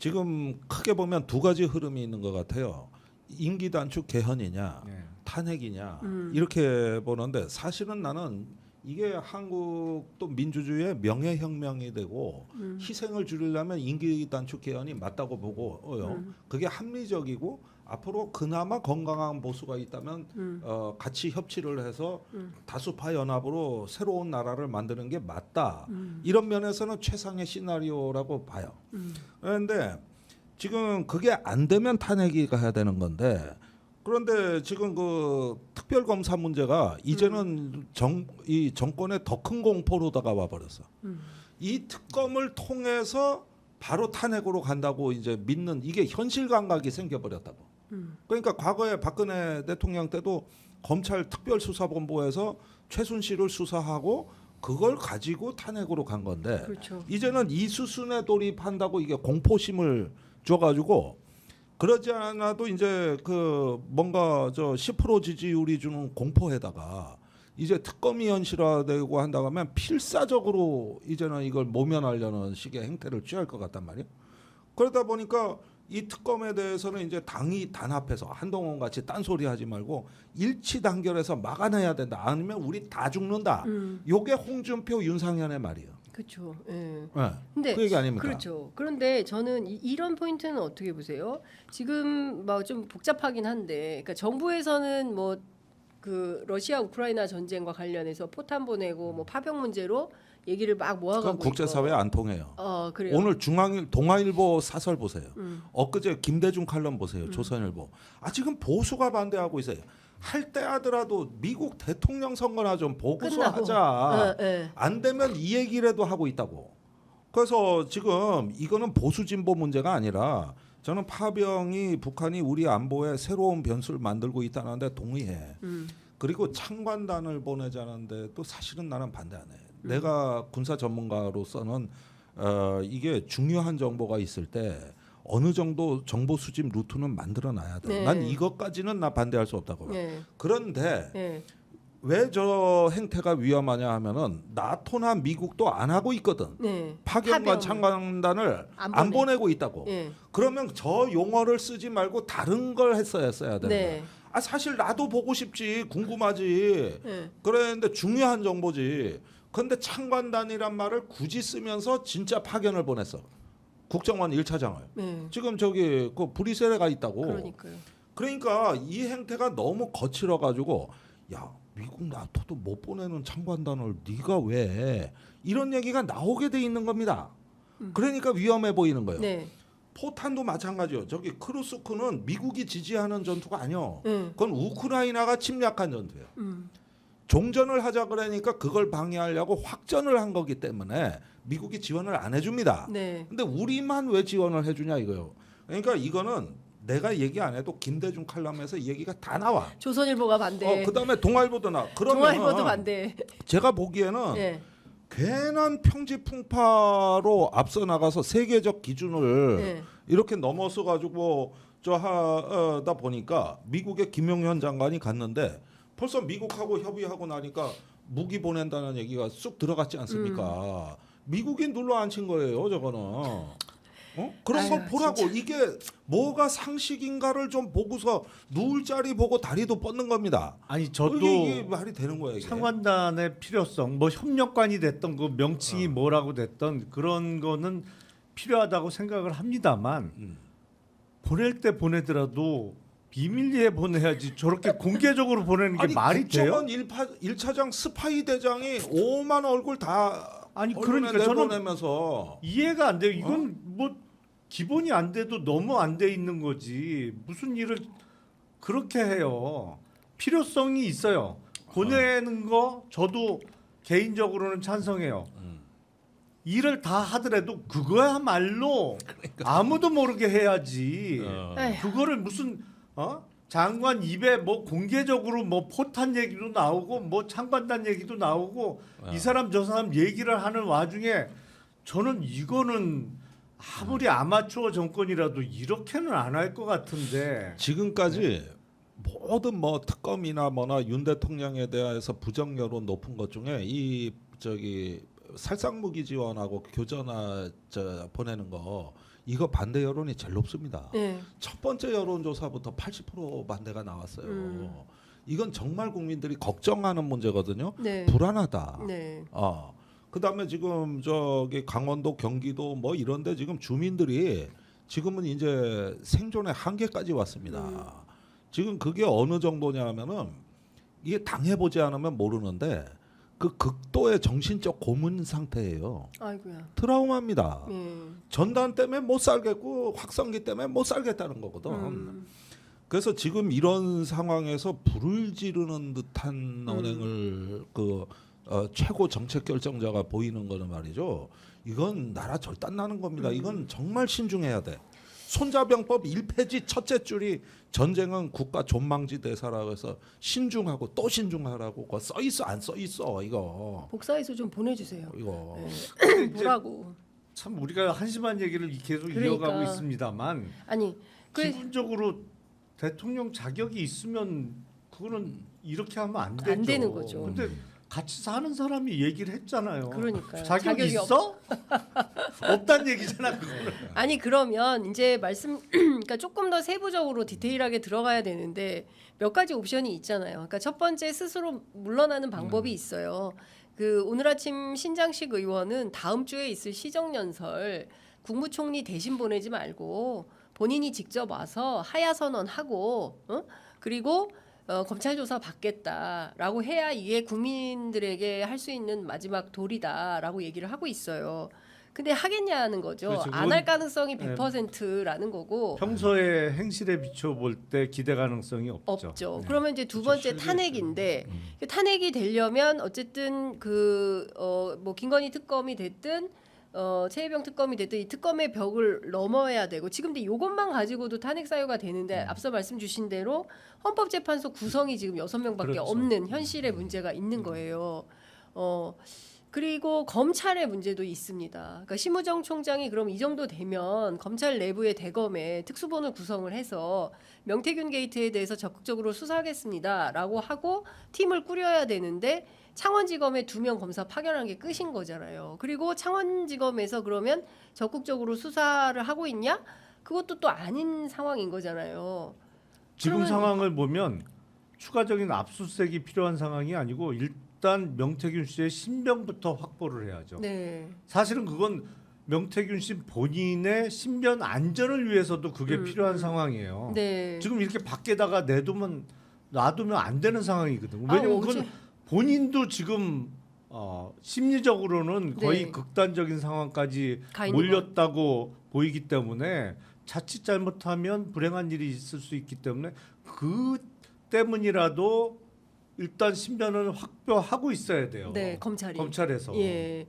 지금 크게 보면 두 가지 흐름이 있는 것 같아요. 임기 단축 개헌이냐 탄핵이냐 이렇게 보는데 사실은 나는 이게 한국도 민주주의의 명예혁명이 되고 희생을 줄이려면 임기 단축 개헌이 맞다고 보고요. 그게 합리적이고 앞으로 그나마 건강한 보수가 있다면 같이 협치를 해서 다수파 연합으로 새로운 나라를 만드는 게 맞다. 이런 면에서는 최상의 시나리오라고 봐요. 그런데 지금 그게 안 되면 탄핵이 가야 되는 건데 그런데 지금 그 특별검사 문제가 이제는 이 정권의 더 큰 공포로 다가와 버렸어. 이 특검을 통해서 바로 탄핵으로 간다고 이제 믿는 이게 현실 감각이 생겨버렸다고. 그러니까 과거에 박근혜 대통령 때도 검찰 특별수사본부에서 최순실을 수사하고 그걸 가지고 탄핵으로 간 건데 그렇죠. 이제는 이 수순에 돌입한다고 이게 공포심을 줘가지고 그러지 않아도 이제 그 뭔가 저 10% 지지율이 주는 공포에다가 이제 특검이 현실화되고 한다고 하면 필사적으로 이제는 이걸 모면하려는 식의 행태를 취할 것 같단 말이에요. 그러다 보니까 이 특검에 대해서는 이제 당이 단합해서 한동훈 같이 딴소리 하지 말고 일치 단결해서 막아내야 된다. 아니면 우리 다 죽는다. 요게 홍준표 윤상현의 말이에요. 그렇죠. 예. 네. 근데 그 얘기 아닙니까? 그렇죠. 그런데 저는 이런 포인트는 어떻게 보세요? 지금 뭐 좀 복잡하긴 한데, 그러니까 정부에서는 뭐 그 러시아 우크라이나 전쟁과 관련해서 포탄 보내고 뭐 파병 문제로 얘기를 막 모아가고 그건 국제사회 안 통해요. 그래요. 오늘 동아일보 사설 보세요. 엊그제 김대중 칼럼 보세요. 조선일보. 지금 보수가 반대하고 있어요. 할 때 하더라도 미국 대통령 선거나 좀 보고서 하자. 안 되면 이 얘기라도 하고 있다고. 그래서 지금 이거는 보수 진보 문제가 아니라 저는 파병이 북한이 우리 안보에 새로운 변수를 만들고 있다는데 동의해. 그리고 창관단을 보내자는데 또 사실은 나는 반대 안 해. 내가 군사 전문가로서는 이게 중요한 정보가 있을 때 어느 정도 정보 수집 루트는 만들어놔야 돼. 네. 난 이것까지는 나 반대할 수 없다고 봐. 네. 그런데 네. 왜 저 행태가 위험하냐 하면은 나토나 미국도 안 하고 있거든. 네. 파견과 창관단을 안 보내고 있다고. 네. 그러면 저 용어를 쓰지 말고 다른 걸 써야 되는 네. 거야. 사실 나도 보고 싶지, 궁금하지. 네. 그런데 중요한 정보지. 그런데 창관단이란 말을 굳이 쓰면서 진짜 파견을 보냈어. 국정원 1차장을. 네. 지금 저기 그 브뤼셀에 있다고. 그러니까요. 그러니까 이 행태가 너무 거칠어 가지고 야 미국 나토도 못 보내는 창관단을 네가 왜 이런 얘기가 나오게 돼 있는 겁니다. 그러니까 위험해 보이는 거예요. 네. 포탄도 마찬가지요. 저기 크루스크는 미국이 지지하는 전투가 아니요. 네. 그건 우크라이나가 침략한 전투예요. 종전을 하자 그러니까 그걸 방해하려고 확전을 한 거기 때문에 미국이 지원을 안 해줍니다. 네. 근데 우리만 왜 지원을 해주냐 이거요. 그러니까 이거는 내가 얘기 안 해도 김대중 칼럼에서 이 얘기가 다 나와. 조선일보가 반대. 그다음에 동아일보도 나. 그러면 동아일보도 반대. 제가 보기에는 네. 괜한 평지풍파로 앞서 나가서 세계적 기준을 네. 이렇게 넘어서 가지고 하다 보니까 미국의 김용현 장관이 갔는데 벌써 미국하고 협의하고 나니까 무기 보낸다는 얘기가 쑥 들어갔지 않습니까? 미국이 눌러 앉힌 거예요, 저거는. 그런 거 보라고. 진짜. 이게 뭐가 상식인가를 좀 보고서 누울 자리 보고 다리도 뻗는 겁니다. 아니 저도 이게 말이 되는 거예요. 이게. 창관단의 필요성, 뭐 협력관이 됐던 그 명칭이 뭐라고 됐던 그런 거는 필요하다고 생각을 합니다만 보낼 때 보내더라도 비밀리에 보내야지 저렇게 공개적으로 보내는 게 말이 돼요? 국정원 1차장 스파이 대장이 5만 얼굴 다 그러니까 내보내면서 이해가 안 돼요. 이건 뭐 기본이 안 돼도 너무 안 돼 있는 거지. 무슨 일을 그렇게 해요. 필요성이 있어요. 보내는 거 저도 개인적으로는 찬성해요. 일을 다 하더라도 그거야말로 아무도 모르게 해야지. 그거를 무슨 장관 입에 뭐 공개적으로 뭐 포탄 얘기도 나오고 뭐 창관단 얘기도 나오고 이 사람 저 사람 얘기를 하는 와중에 저는 이거는 아무리 아마추어 정권이라도 이렇게는 안 할 것 같은데 지금까지 모든 뭐 특검이나 뭐나 윤 대통령에 대해서 부정 여론 높은 것 중에 이 저기 살상무기 지원하고 교전화 보내는 거 이거 반대 여론이 제일 높습니다. 네. 첫 번째 여론조사부터 80% 반대가 나왔어요. 이건 정말 국민들이 걱정하는 문제거든요. 네. 불안하다. 네. 그다음에 지금 저기 강원도, 경기도 뭐 이런데 지금 주민들이 지금은 이제 생존의 한계까지 왔습니다. 지금 그게 어느 정도냐면은 이게 당해보지 않으면 모르는데 그 극도의 정신적 고문 상태예요. 아이고야. 트라우마입니다. 네. 전단 때문에 못 살겠고 확성기 때문에 못 살겠다는 거거든. 그래서 지금 이런 상황에서 불을 지르는 듯한 언행을 최고 정책 결정자가 보이는 거는 말이죠. 이건 나라 절단나는 겁니다. 이건 정말 신중해야 돼. 손자병법 1페이지 첫째 줄이 전쟁은 국가 존망지 대사라고 해서 신중하고 또 신중하라고 그거 써 있어 안 써 있어 이거. 복사해서 좀 보내주세요. 이거. 네. 뭐라고? 참 우리가 한심한 얘기를 계속 그러니까. 이어가고 있습니다만 아니 기본적으로 대통령 자격이 있으면 그거는 이렇게 하면 안 되죠. 안 되는 거죠. 근데 같이 사는 사람이 얘기를 했잖아요. 그러니까요. 자격이 있어? 없단 얘기잖아. 그거는. 아니 그러면 이제 그러니까 조금 더 세부적으로 디테일하게 들어가야 되는데 몇 가지 옵션이 있잖아요. 그러니까 첫 번째 스스로 물러나는 방법이 있어요. 그 오늘 아침 신장식 의원은 다음 주에 있을 시정연설 국무총리 대신 보내지 말고 본인이 직접 와서 하야 선언하고 그리고 검찰 조사 받겠다라고 해야 이게 국민들에게 할 수 있는 마지막 도리다라고 얘기를 하고 있어요. 근데 하겠냐는 거죠. 그렇죠. 안 할 가능성이 100%라는 거고. 평소에 행실에 비춰볼 때 기대 가능성이 없죠. 없죠. 네. 그러면 이제 두 번째 탄핵인데 탄핵이 되려면 어쨌든 뭐 김건희 특검이 됐든 최혜병 특검이 됐든 이 특검의 벽을 넘어야 되고 지금 근데 이것만 가지고도 탄핵 사유가 되는데 앞서 말씀 주신 대로 헌법재판소 구성이 지금 6명밖에 그렇죠. 없는 현실의 문제가 있는 거예요. 그리고 검찰의 문제도 있습니다. 그러니까 심우정 총장이 그럼 이 정도 되면 검찰 내부의 대검에 특수본을 구성을 해서 명태균 게이트에 대해서 적극적으로 수사하겠습니다라고 하고 팀을 꾸려야 되는데 창원지검에 2명 검사 파견한 게 끝인 거잖아요. 그리고 창원지검에서 그러면 적극적으로 수사를 하고 있냐? 그것도 또 아닌 상황인 거잖아요. 지금 그러면- 상황을 보면 추가적인 압수수색이 필요한 상황이 아니고 일단 명태균 씨의 신변부터 확보를 해야죠. 네. 사실은 그건 명태균 씨 본인의 신변 안전을 위해서도 그게 필요한 상황이에요. 네. 지금 이렇게 밖에다가 놔두면 안 되는 상황이거든요. 왜냐면 그건 본인도 지금 심리적으로는 거의 네. 극단적인 상황까지 가 있는 몰렸다고 보이기 때문에 자칫 잘못하면 불행한 일이 있을 수 있기 때문에 그 때문이라도 일단 신변을 확보하고 있어야 돼요. 네, 검찰이. 검찰에서. 예.